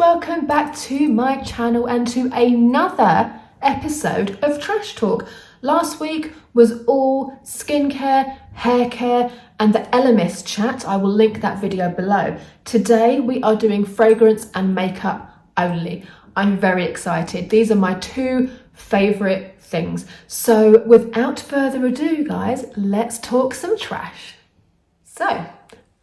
welcome back to my channel and to another episode of Trash Talk. Last week was all skincare, hair care and the Elemis chat. I will link that video below. Today we are doing fragrance and makeup only. I'm very excited. These are my two favourite things. So without further ado, guys, let's talk some trash. So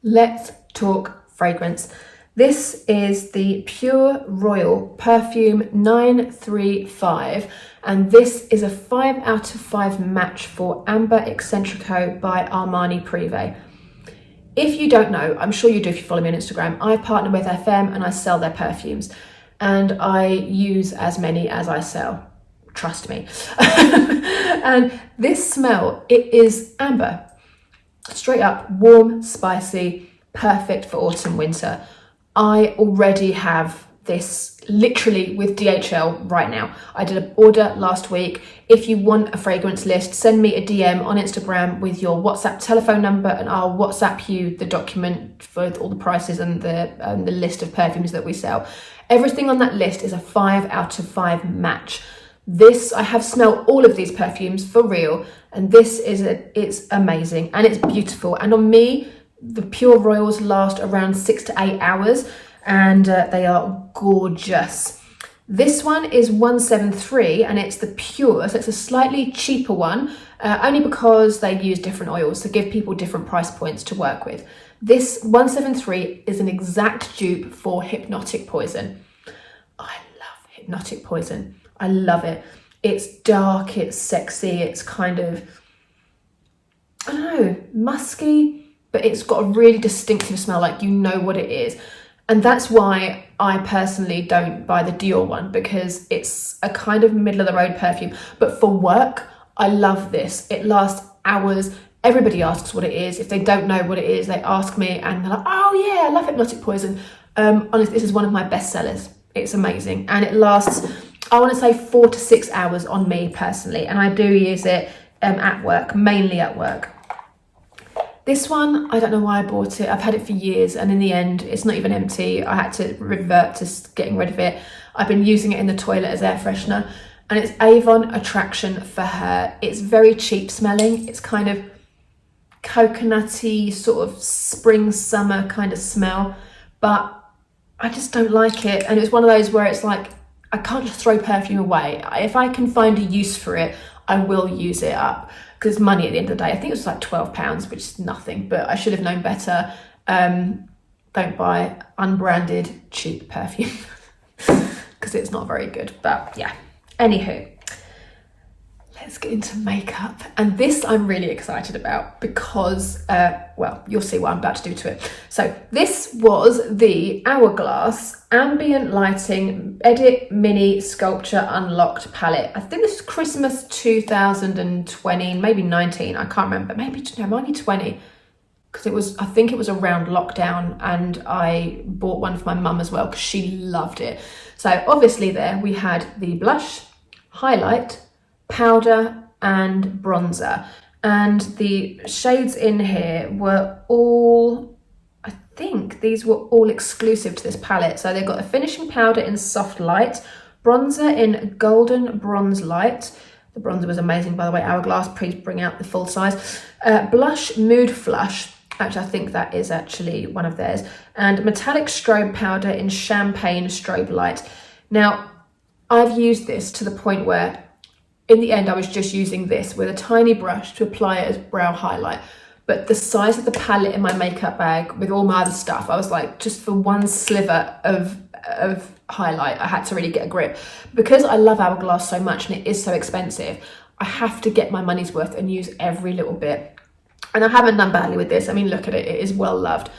let's talk fragrance. This is the Pure Royal Perfume 935 and this is a 5 out of 5 match for Amber Eccentrico by Armani Privé. If you don't know, I'm sure you do if you follow me on Instagram, I partner with FM and I sell their perfumes and I use as many as I sell, trust me. And this smell, it is amber, straight up warm, spicy, perfect for autumn, winter. I already have this literally with DHL right now. I did an order last week. If you want a fragrance list, send me a DM on Instagram with your WhatsApp telephone number and I'll WhatsApp you the document for all the prices and the list of perfumes that we sell. Everything on that list is a 5 out of 5 match. This, I have smelled all of these perfumes for real and this is it's amazing and it's beautiful. And on me, the Pure Royals last around 6 to 8 hours and they are gorgeous. This one is 173 and it's the Pure, so it's a slightly cheaper one, only because they use different oils to give people different price points to work with. This 173 is an exact dupe for Hypnotic Poison. I love Hypnotic Poison. I love it. It's dark, it's sexy, it's kind of, I don't know, musky, but it's got a really distinctive smell, like you know what it is. And that's why I personally don't buy the Dior one, because it's a kind of middle of the road perfume. But for work, I love this. It lasts hours. Everybody asks what it is. If they don't know what it is, they ask me and they're like, oh yeah, I love Hypnotic Poison. Honestly, this is one of my best sellers. It's amazing. And it lasts, I want to say 4 to 6 hours on me personally. And I do use it at work, mainly at work. This one, I don't know why I bought it. I've had it for years and in the end, it's not even empty. I had to revert to getting rid of it. I've been using it in the toilet as air freshener and it's Avon Attraction for Her. It's very cheap smelling. It's kind of coconutty, sort of spring, summer kind of smell, but I just don't like it. And it's one of those where it's like, I can't just throw perfume away. If I can find a use for it, I will use it up. Because money at the end of the day, I think it was like £12, which is nothing, but I should have known better. Don't buy unbranded cheap perfume because it's not very good, but yeah. Anywho, let's get into makeup. And this I'm really excited about because, well, you'll see what I'm about to do to it. So this was the Hourglass Ambient Lighting Edit Mini Sculpture Unlocked Palette. I think this is Christmas 2020, maybe 19, I can't remember. Maybe, no, might be 20. Because it was, I think it was around lockdown and I bought one for my mum as well because she loved it. So obviously there we had the blush, highlight, powder and bronzer. And the shades in here were all, I think these were all exclusive to this palette. So they've got a finishing powder in soft light, bronzer in golden bronze light. The bronzer was amazing, by the way. Hourglass, please bring out the full size. Blush Mood Flush. Actually, I think that is actually one of theirs. And metallic strobe powder in champagne strobe light. Now, I've used this to the point where in the end, I was just using this with a tiny brush to apply it as brow highlight. But the size of the palette in my makeup bag with all my other stuff, I was like, just for one sliver of highlight, I had to really get a grip. Because I love Hourglass so much and it is so expensive, I have to get my money's worth and use every little bit. And I haven't done badly with this. I mean, look at it, it is well loved.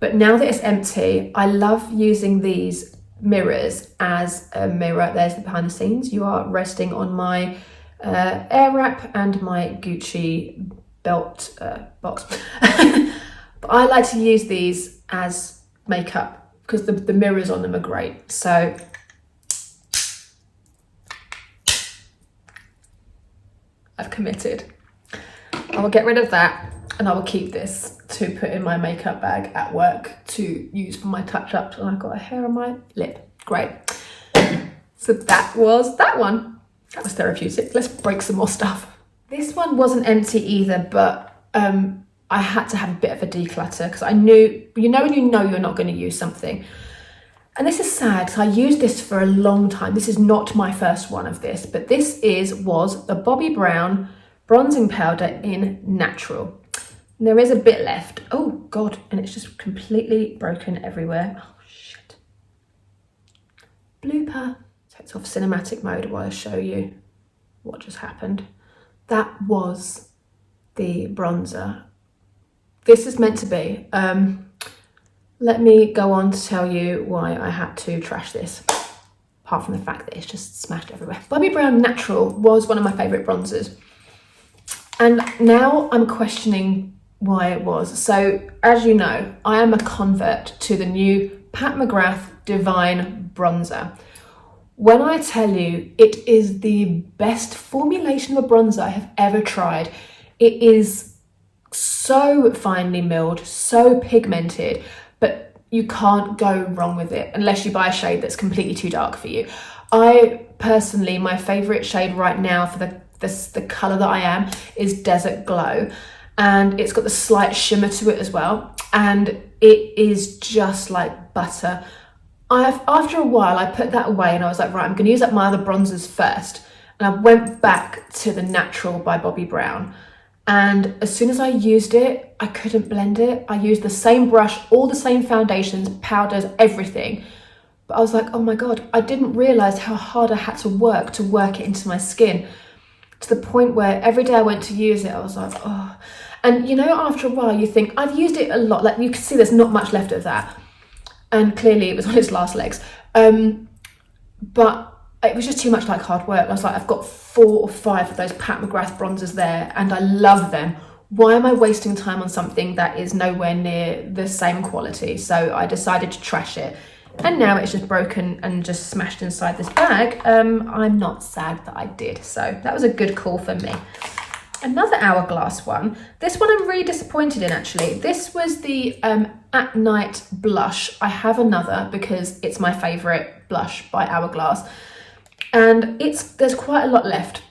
But now that it's empty, I love using these mirrors as a mirror. There's the behind the scenes. You are resting on my air wrap and my Gucci belt box. But I like to use these as makeup because the mirrors on them are great. So I've committed. I will get rid of that and I will keep this to put in my makeup bag at work to use for my touch-ups when I've got a hair on my lip. Great. So that was that one. That was therapeutic. Let's break some more stuff. This one wasn't empty either, but I had to have a bit of a declutter because I knew, you know when you know you're not going to use something. And this is sad because I used this for a long time. This is not my first one of this, but this was the Bobbi Brown bronzing powder in Natural. And there is a bit left. Oh God, and it's just completely broken everywhere. Oh shit. Blooper. So it's off cinematic mode while I show you what just happened. That was the bronzer. This is meant to be. Let me go on to tell you why I had to trash this, apart from the fact that it's just smashed everywhere. Bobbi Brown Natural was one of my favourite bronzers. And now I'm questioning why it was. So, as you know, I am a convert to the new Pat McGrath Divine Bronzer. When I tell you it is the best formulation of a bronzer I have ever tried, it is so finely milled, so pigmented, but you can't go wrong with it unless you buy a shade that's completely too dark for you. I personally, my favourite shade right now for the colour that I am is Desert Glow, and it's got the slight shimmer to it as well, and it is just like butter. After a while I put that away and I was like, right, I'm going to use up my other bronzers first, and I went back to the Natural by Bobbi Brown. And as soon as I used it, I couldn't blend it. I used the same brush, all the same foundations, powders, everything. But I was like, oh my God, I didn't realise how hard I had to work it into my skin. To the point where every day I went to use it, I was like, oh. And you know, after a while you think, I've used it a lot. Like you can see there's not much left of that. And clearly it was on its last legs. But it was just too much like hard work. I was like, I've got 4 or 5 of those Pat McGrath bronzers there and I love them. Why am I wasting time on something that is nowhere near the same quality? So I decided to trash it. And now it's just broken and just smashed inside this bag. I'm not sad that I did. So that was a good call for me. Another Hourglass one. This one I'm really disappointed in actually. This was the At Night blush. I have another because it's my favourite blush by Hourglass. And there's quite a lot left.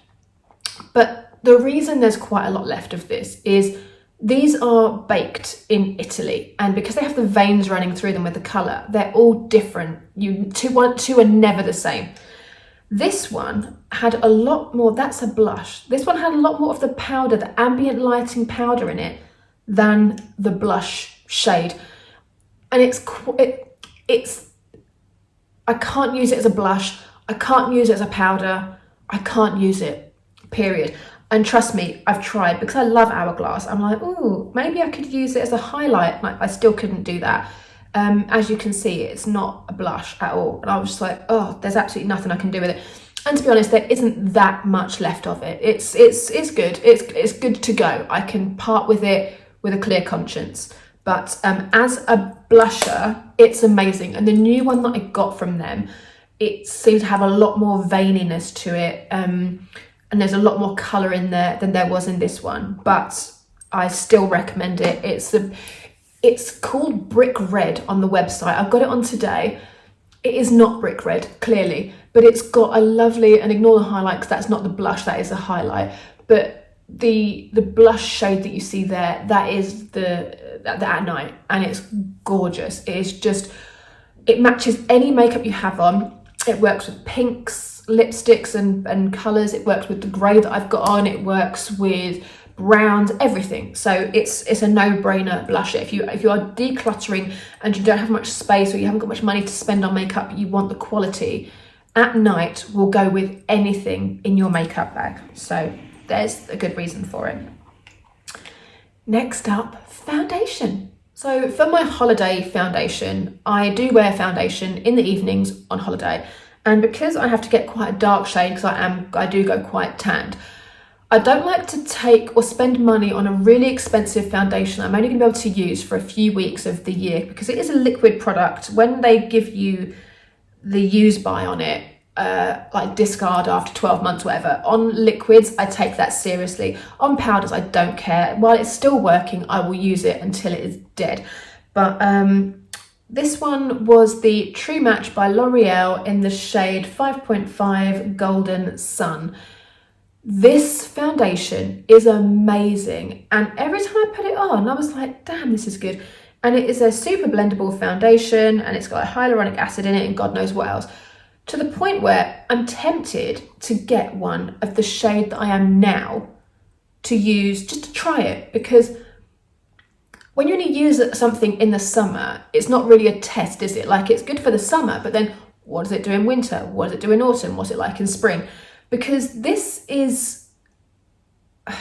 But the reason there's quite a lot left of this is these are baked in Italy, and because they have the veins running through them with the colour, they're all different. Two are never the same. This one had a lot more, that's a blush. This one had a lot more of the powder, the ambient lighting powder in it than the blush shade. And I can't use it as a blush. I can't use it as a powder. I can't use it, period. And trust me, I've tried because I love Hourglass. I'm like, oh, maybe I could use it as a highlight. Like, I still couldn't do that. As you can see, it's not a blush at all. And I was just like, oh, there's absolutely nothing I can do with it. And to be honest, there isn't that much left of it. It's good. It's good to go. I can part with it with a clear conscience. But as a blusher, it's amazing. And the new one that I got from them, it seems to have a lot more veininess to it. And there's a lot more colour in there than there was in this one. But I still recommend it. It's called Brick Red on the website. I've got it on today. It is not brick red, clearly, but it's got a lovely, and ignore the highlight because that's not the blush, that is a highlight. But the blush shade that you see there, that is the At Night, and it's gorgeous. It is just, it matches any makeup you have on. It works with pinks, lipsticks and colours. It works with the grey that I've got on. It works with browns, everything. So it's a no-brainer blusher. If you are decluttering and you don't have much space or you haven't got much money to spend on makeup, you want the quality, At Night will go with anything in your makeup bag. So there's a good reason for it. Next up, foundation. So for my holiday foundation, I do wear foundation in the evenings on holiday. And because I have to get quite a dark shade, because I do go quite tanned, I don't like to take or spend money on a really expensive foundation I'm only going to be able to use for a few weeks of the year, because it is a liquid product. When they give you the use by on it, like discard after 12 months, whatever, on liquids, I take that seriously. On powders, I don't care. While it's still working, I will use it until it is dead. But This one was the True Match by L'Oreal in the shade 5.5 Golden Sun. This foundation is amazing, and every time I put it on I was like, damn, this is good. And it is a super blendable foundation, and it's got hyaluronic acid in it and God knows what else, to the point where I'm tempted to get one of the shade that I am now to use, just to try it, because when you only use something in the summer, it's not really a test, is it? Like, it's good for the summer, but then what does it do in winter? What does it do in autumn? What's it like in spring? Because this is, I'm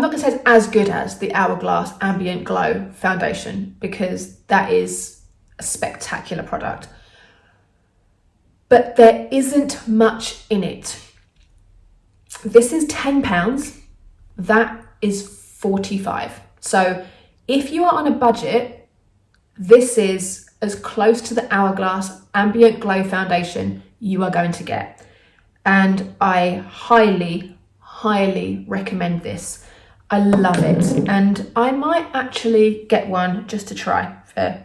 not going to say it's as good as the Hourglass Ambient Glow foundation, because that is a spectacular product. But there isn't much in it. This is £10, that is 45. So if you are on a budget, this is as close to the Hourglass Ambient Glow foundation you are going to get. And I highly, highly recommend this. I love it. And I might actually get one just to try for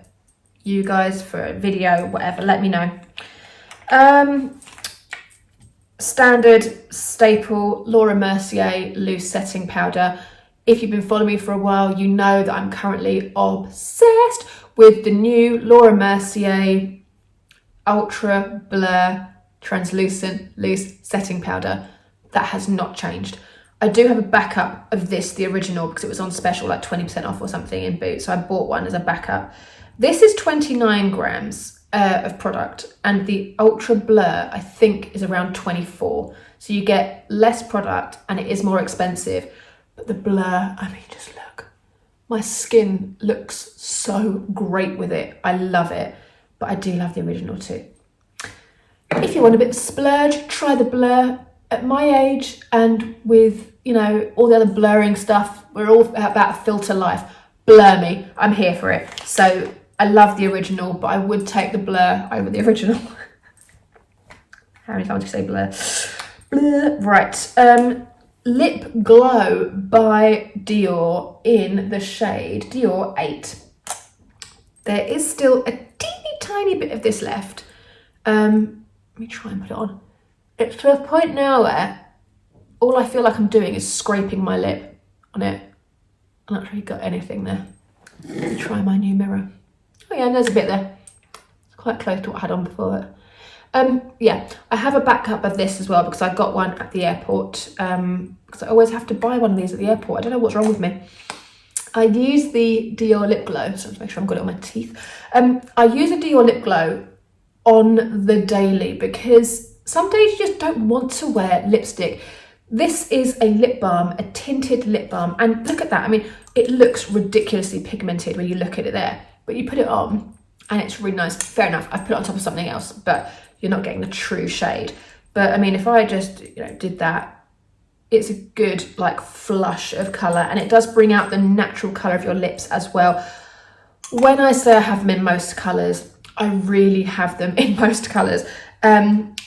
you guys, for a video, whatever, let me know. Standard staple Laura Mercier loose setting powder. If you've been following me for a while, you know that I'm currently obsessed with the new Laura Mercier Ultra Blur Translucent Loose Setting Powder. That has not changed. I do have a backup of this, the original, because it was on special, like 20% off or something in Boots, so I bought one as a backup. This is 29 grams of product, and the Ultra Blur, I think, is around 24. So you get less product, and it is more expensive. But the Blur, I mean, just look. My skin looks so great with it. I love it. But I do love the original too. If you want a bit of splurge, try the Blur. At my age, and with, you know, all the other blurring stuff, we're all about filter life. Blur me. I'm here for it. So I love the original, but I would take the Blur over the original. How many times do you say Blur? Blur. Right. Lip Glow by Dior in the shade Dior 8. There is still a teeny tiny bit of this left. Let me try and put it on. It's to a point now where all I feel like I'm doing is scraping my lip on it. I'm not really got anything there. Let me try my new mirror. Oh yeah, and there's a bit there. It's quite close to what I had on before. Yeah, I have a backup of this as well because I got one at the airport. Because I always have to buy one of these at the airport. I don't know what's wrong with me. I use the Dior Lip Glow, so to make sure I've got it on my teeth. I use a Dior Lip Glow on the daily because some days you just don't want to wear lipstick. This is a lip balm, a tinted lip balm, and look at that. I mean, it looks ridiculously pigmented when you look at it there, but you put it on and it's really nice. Fair enough, I've put it on top of something else, but you're not getting the true shade. But I mean, if I just, did that, it's a good like flush of colour, and it does bring out the natural colour of your lips as well. When I say I have them in most colours, I really have them in most colours.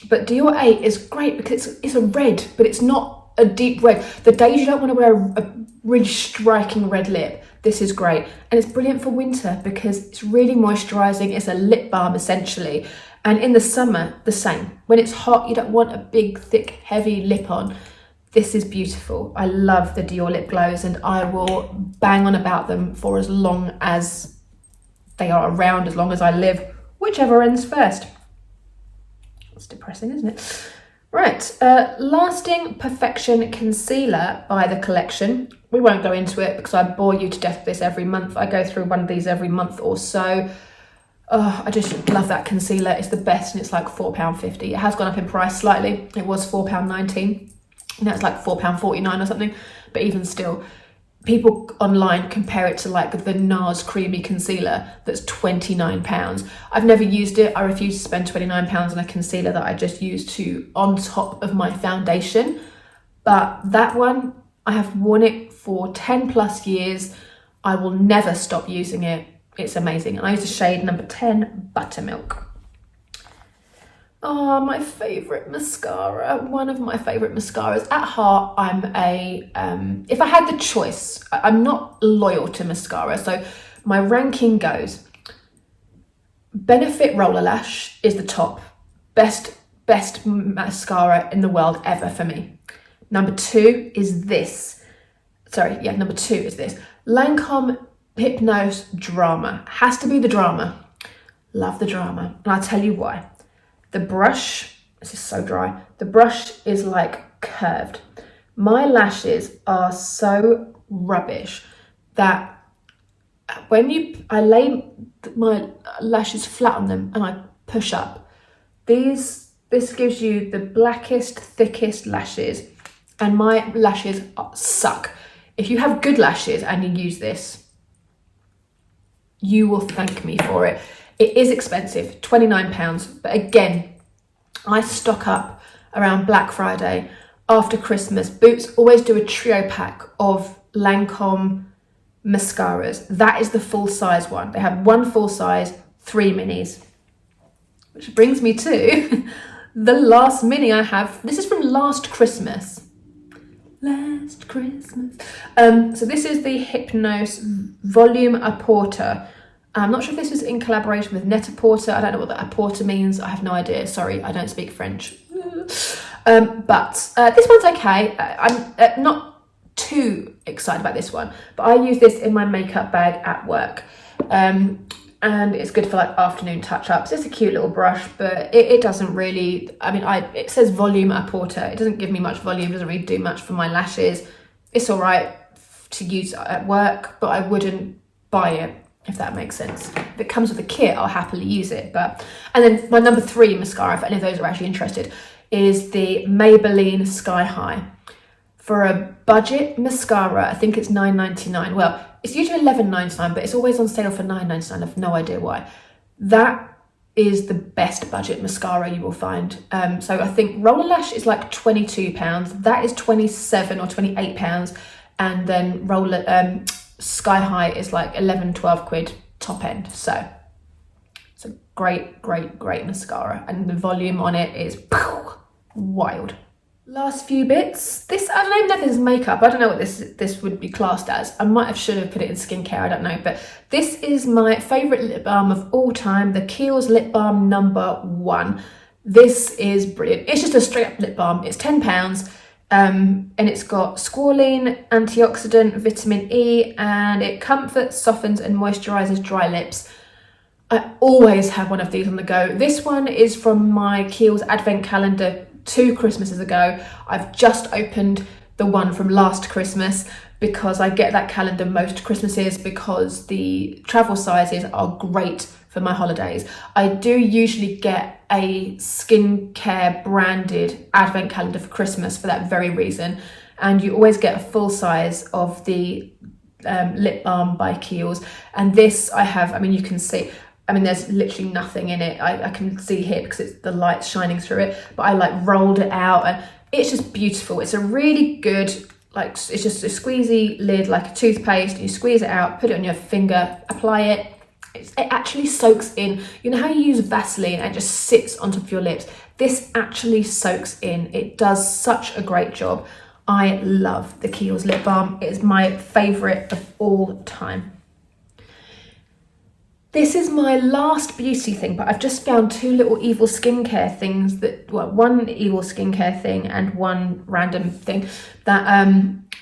But Dior 8 is great because it's a red, but it's not a deep red. The days you don't want to wear a really striking red lip, this is great. And it's brilliant for winter because it's really moisturising. It's a lip balm essentially. And in the summer, the same. When it's hot, you don't want a big, thick, heavy lip on. This is beautiful. I love the Dior lip glows, and I will bang on about them for as long as they are around, as long as I live, whichever ends first. It's depressing, isn't it? Right, Lasting Perfection Concealer by The Collection. We won't go into it because I bore you to death with this every month. I go through one of these every month or so. Oh, I just love that concealer. It's the best, and it's like £4.50. It has gone up in price slightly. It was £4.19. Now it's like £4.49 or something. But even still, people online compare it to like the NARS Creamy Concealer that's £29. I've never used it. I refuse to spend £29 on a concealer that I just use on top of my foundation. But that one, I have worn it for 10 plus years. I will never stop using it. It's amazing. And I use the shade number 10, Buttermilk. Oh, my favourite mascara. One of my favourite mascaras. At heart, I'm if I had the choice, I'm not loyal to mascara. So my ranking goes, Benefit Roller Lash is the top. Best mascara in the world ever for me. Number two is this. Number two is this. Lancome Hypnose Drama. Has to be the drama. Love the drama. And I'll tell you why. The brush, this is so dry. The brush is like curved. My lashes are so rubbish that when I lay my lashes flat on them and I push up, this gives you the blackest, thickest lashes, and my lashes suck. If you have good lashes and you use this, you will thank me for it. It is expensive, £29, but again, I stock up around Black Friday, after Christmas. Boots always do a trio pack of Lancome mascaras. That is the full size one. They have one full size, 3 minis. Which brings me to the last mini I have. This is from last Christmas. So this is the Hypnose Volume Apporter. I'm not sure if this was in collaboration with Net-a-Porter. I don't know what that apporter means. I have no idea. Sorry, I don't speak French. But this one's okay. I'm not too excited about this one, but I use this in my makeup bag at work. And it's good for like afternoon touch-ups. It's a cute little brush, but it doesn't really, it says volume apporter. It doesn't give me much volume, doesn't really do much for my lashes. It's all right to use at work, but I wouldn't buy it, if that makes sense. If it comes with a kit, I'll happily use it. And then my number 3 mascara, if any of those are actually interested, is the Maybelline Sky High. For a budget mascara, I think it's $9.99. Well, it's usually $11.99, but it's always on sale for $9.99. I have no idea why. That is the best budget mascara you will find. So I think Roller Lash is like £22. That is £27 or £28. And then Sky High is like 11, 12 quid top end. So it's a great mascara. And the volume on it is wild. Last few bits. This, I don't know if this is makeup. I don't know what this would be classed as. I should have put it in skincare, I don't know. But this is my favourite lip balm of all time, the Kiehl's Lip Balm number 1. This is brilliant. It's just a straight up lip balm. It's £10. And it's got squalene, antioxidant, vitamin E, and it comforts, softens and moisturises dry lips. I always have one of these on the go. This one is from my Kiehl's advent calendar 2 Christmases ago. I've just opened the one from last Christmas because I get that calendar most Christmases because the travel sizes are great for my holidays. I do usually get a skincare branded advent calendar for Christmas for that very reason, and you always get a full size of the lip balm by Kiehl's. And this I have, you can see, there's literally nothing in it. I can see here because it's the light shining through it, but I like rolled it out and it's just beautiful. It's a really good, it's just a squeezy lid, like a toothpaste, and you squeeze it out, put it on your finger, apply it. It actually soaks in. You know how you use Vaseline and it just sits on top of your lips? This actually soaks in. It does such a great job. I love the Kiehl's lip balm. It is my favourite of all time. This is my last beauty thing, but I've just found 2 little evil skincare things one evil skincare thing and one random thing that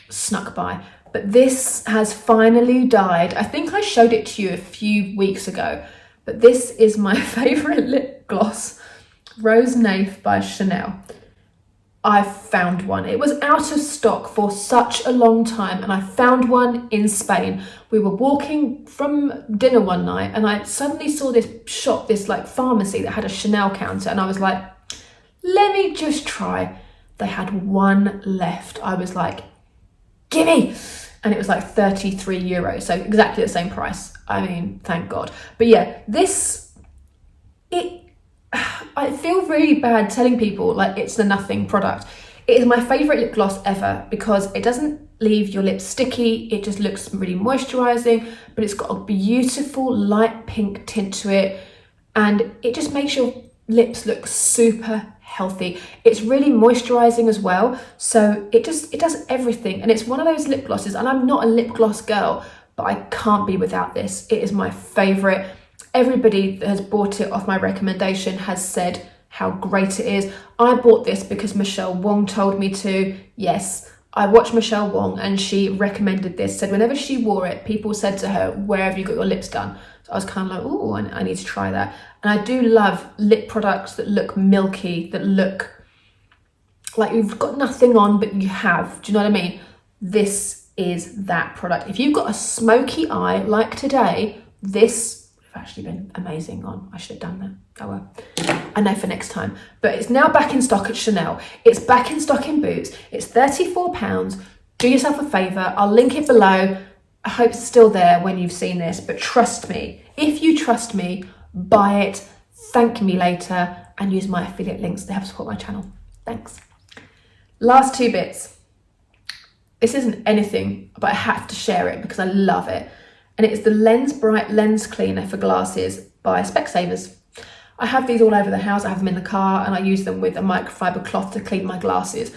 snuck by. But this has finally died. I think I showed it to you a few weeks ago, but this is my favourite lip gloss, Rose Naif by Chanel. I found one. It was out of stock for such a long time, and I found one in Spain. We were walking from dinner one night and I suddenly saw this shop, this pharmacy that had a Chanel counter, and I was like, let me just try. They had one left. I was like, gimme! And it was like €33, so exactly the same price. Thank God. But yeah, I feel really bad telling people it's the nothing product. It is my favourite lip gloss ever because it doesn't leave your lips sticky. It just looks really moisturising, but it's got a beautiful light pink tint to it, and it just makes your lips look super healthy. It's really moisturising as well, so it does everything. And it's one of those lip glosses, and I'm not a lip gloss girl, but I can't be without this. It is my favourite. Everybody that has bought it off my recommendation has said how great it is. I bought this because Michelle Wong told me to. Yes, I watched Michelle Wong and she recommended this, said whenever she wore it, people said to her, where have you got your lips done? So I was kind of like, oh, I need to try that. And I do love lip products that look milky, that look like you've got nothing on, but you have. Do you know what I mean? This is that product. If you've got a smoky eye like today, this would have actually been amazing on. I should have done that. Oh well. I know for next time. But it's now back in stock at Chanel. It's back in stock in Boots. It's £34. Do yourself a favour. I'll link it below. I hope it's still there when you've seen this. But trust me, if you trust me, buy it, thank me later, and use my affiliate links to help support my channel. Thanks. Last two bits. This isn't anything, but I have to share it because I love it. And it's the Lens Bright Lens Cleaner for Glasses by Specsavers. I have these all over the house. I have them in the car and I use them with a microfiber cloth to clean my glasses.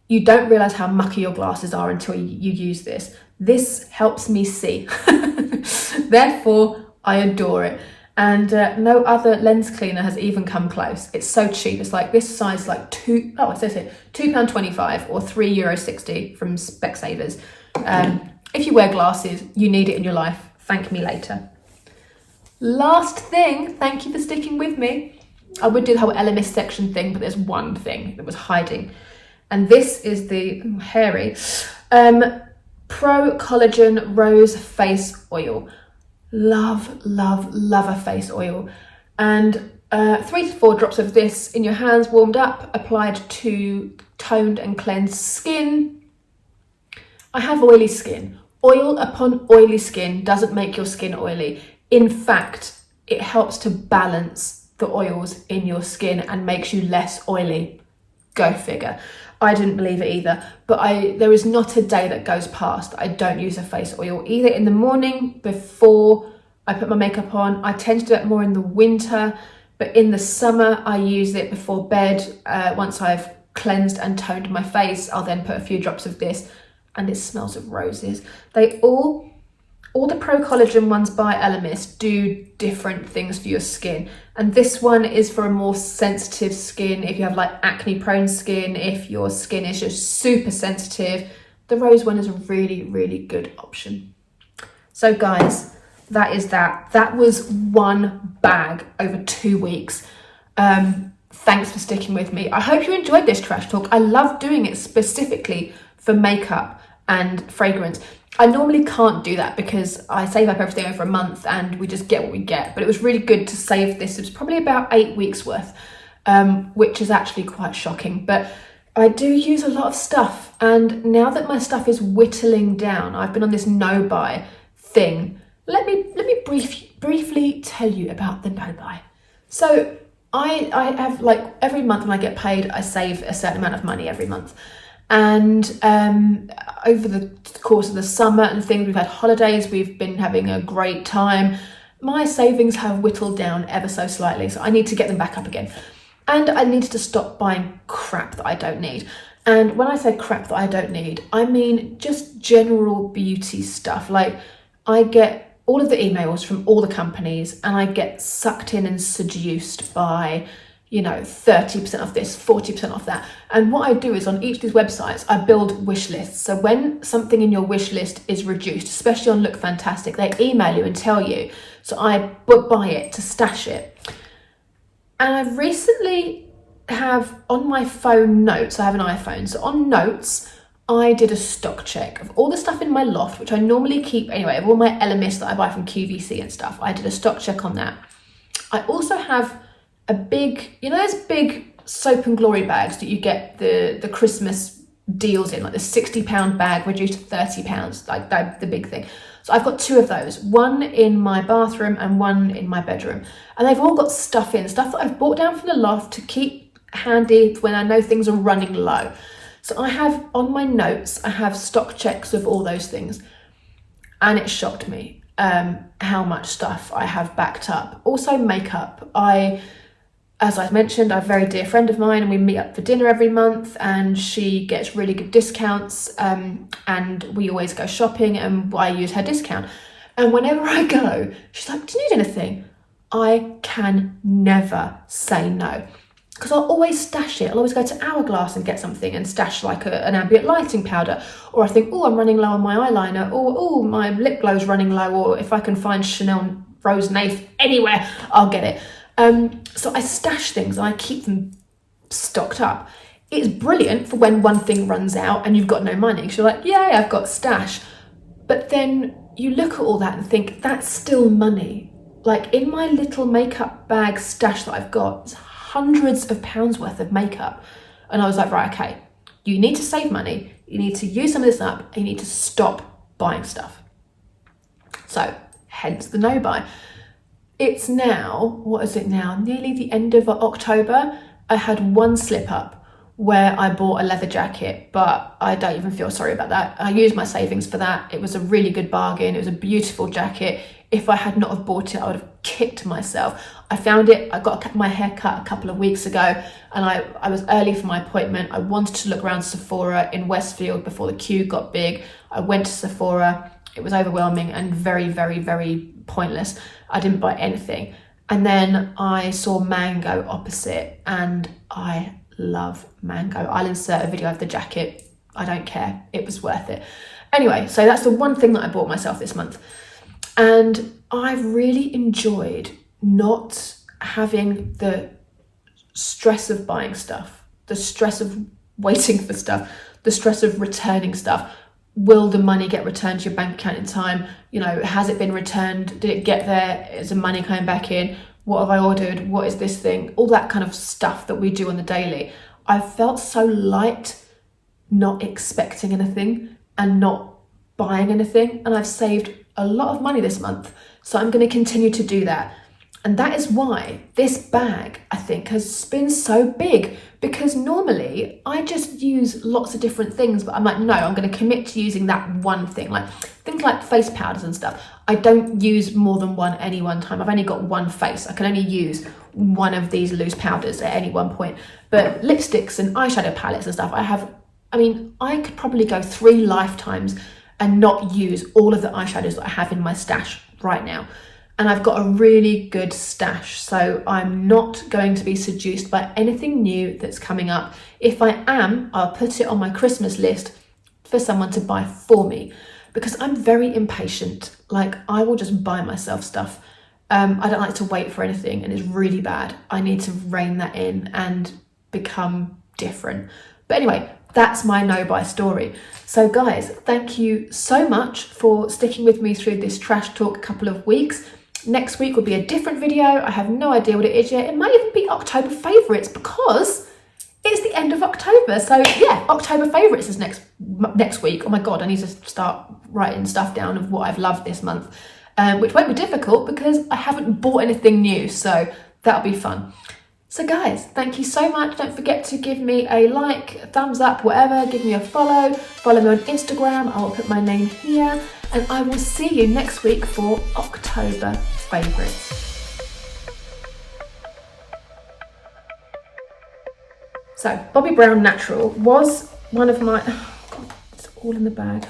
You don't realise how mucky your glasses are until you use this. This helps me see. Therefore, I adore it. And no other lens cleaner has even come close. It's so cheap. It's like this size, like it says here, £2.25 or €3.60 from Specsavers. If you wear glasses, you need it in your life. Thank me later. Last thing, thank you for sticking with me. I would do the whole Elemis section thing, but there's one thing that was hiding. And this is the hairy Pro Collagen Rose Face Oil. Love, love, love a face oil. And 3 to 4 drops of this in your hands, warmed up, applied to toned and cleansed skin. I have oily skin. Oil upon oily skin doesn't make your skin oily. In fact, it helps to balance the oils in your skin and makes you less oily. Go figure. I didn't believe it either, but there is not a day that goes past that I don't use a face oil, either in the morning before I put my makeup on. I tend to do it more in the winter, but in the summer I use it before bed. Once I've cleansed and toned my face, I'll then put a few drops of this, and it smells of roses. They all the Pro Collagen ones by Elemis do different things for your skin. And this one is for a more sensitive skin. If you have like acne prone skin, if your skin is just super sensitive, the rose one is a really, really good option. So guys, that is that. That was one bag over 2 weeks. Thanks for sticking with me. I hope you enjoyed this trash talk. I love doing it specifically for makeup and fragrance. I normally can't do that because I save up everything over a month and we just get what we get. But it was really good to save this. It was probably about 8 weeks worth, which is actually quite shocking. But I do use a lot of stuff. And now that my stuff is whittling down, I've been on this no-buy thing. Let me briefly tell you about the no-buy. So I have, like, every month when I get paid, I save a certain amount of money every month. And over the course of the summer and things, we've had holidays, we've been having a great time. My savings have whittled down ever so slightly, so I need to get them back up again. And I needed to stop buying crap that I don't need. And when I say crap that I don't need, I mean just general beauty stuff. Like, I get all of the emails from all the companies and I get sucked in and seduced by, you know, 30% off this, 40% off that. And what I do is on each of these websites, I build wish lists. So when something in your wish list is reduced, especially on Look Fantastic, they email you and tell you. So I buy it to stash it. And I recently have on my phone notes, I have an iPhone. So on notes, I did a stock check of all the stuff in my loft, which I normally keep anyway, of all my Elemis that I buy from QVC and stuff. I did a stock check on that. I also have a big, you know, those big Soap and Glory bags that you get the Christmas deals in, like the £60 bag reduced to £30, like the big thing. So I've got 2 of those, one in my bathroom and one in my bedroom. And they've all got stuff that I've brought down from the loft to keep handy when I know things are running low. So I have on my notes, I have stock checks of all those things. And it shocked me how much stuff I have backed up. Also makeup. as I mentioned, I'm a very dear friend of mine and we meet up for dinner every month, and she gets really good discounts, and we always go shopping and I use her discount. And whenever I go, she's like, do you need anything? I can never say no, because I'll always stash it. I'll always go to Hourglass and get something and stash like an ambient lighting powder. Or I think, oh, I'm running low on my eyeliner. Or, oh, my lip glow's running low. Or if I can find Chanel Rose Naif anywhere, I'll get it. So I stash things and I keep them stocked up. It's brilliant for when one thing runs out and you've got no money. So you're like, yay, I've got stash. But then you look at all that and think, that's still money. Like in my little makeup bag stash that I've got, it's hundreds of pounds worth of makeup. And I was like, right, okay, you need to save money. You need to use some of this up and you need to stop buying stuff. So hence the no buy. It's now, what is it now? Nearly the end of October. I had one slip up where I bought a leather jacket, but I don't even feel sorry about that. I used my savings for that. It was a really good bargain. It was a beautiful jacket. If I had not have bought it, I would have kicked myself. I found it, I got my hair cut a couple of weeks ago and I was early for my appointment. I wanted to look around Sephora in Westfield before the queue got big. I went to Sephora. It was overwhelming and very, very, very pointless. I didn't buy anything. And then I saw Mango opposite and I love Mango. I'll insert a video of the jacket. I don't care. It was worth it. Anyway, so that's the one thing that I bought myself this month. And I've really enjoyed not having the stress of buying stuff, the stress of waiting for stuff, the stress of returning stuff. Will the money get returned to your bank account in time? You know, has it been returned? Did it get there? Is the money coming back in? What have I ordered? What is this thing? All that kind of stuff that we do on the daily. I felt so light not expecting anything and not buying anything. And I've saved a lot of money this month. So I'm going to continue to do that. And that is why this bag, I think, has been so big, because normally I just use lots of different things, but I'm like, no, I'm going to commit to using that one thing. Like things like face powders and stuff. I don't use more than one at any one time. I've only got one face. I can only use one of these loose powders at any one point. But lipsticks and eyeshadow palettes and stuff, I could probably go 3 lifetimes and not use all of the eyeshadows that I have in my stash right now. And I've got a really good stash, so I'm not going to be seduced by anything new that's coming up. If I am, I'll put it on my Christmas list for someone to buy for me, because I'm very impatient. Like, I will just buy myself stuff. I don't like to wait for anything, and it's really bad. I need to rein that in and become different. But anyway, that's my no-buy story. So guys, thank you so much for sticking with me through this trash talk couple of weeks. Next week will be a different video. I have no idea what it is yet. It might even be October favourites, because it's the end of October. So yeah, October favourites is next week. Oh my God, I need to start writing stuff down of what I've loved this month, which won't be difficult because I haven't bought anything new. So that'll be fun. So guys, thank you so much. Don't forget to give me a like, a thumbs up, whatever. Give me a follow. Follow me on Instagram. I'll put my name here. And I will see you next week for October favourites. So, Bobbi Brown Natural was one of my... Oh God, it's all in the bag.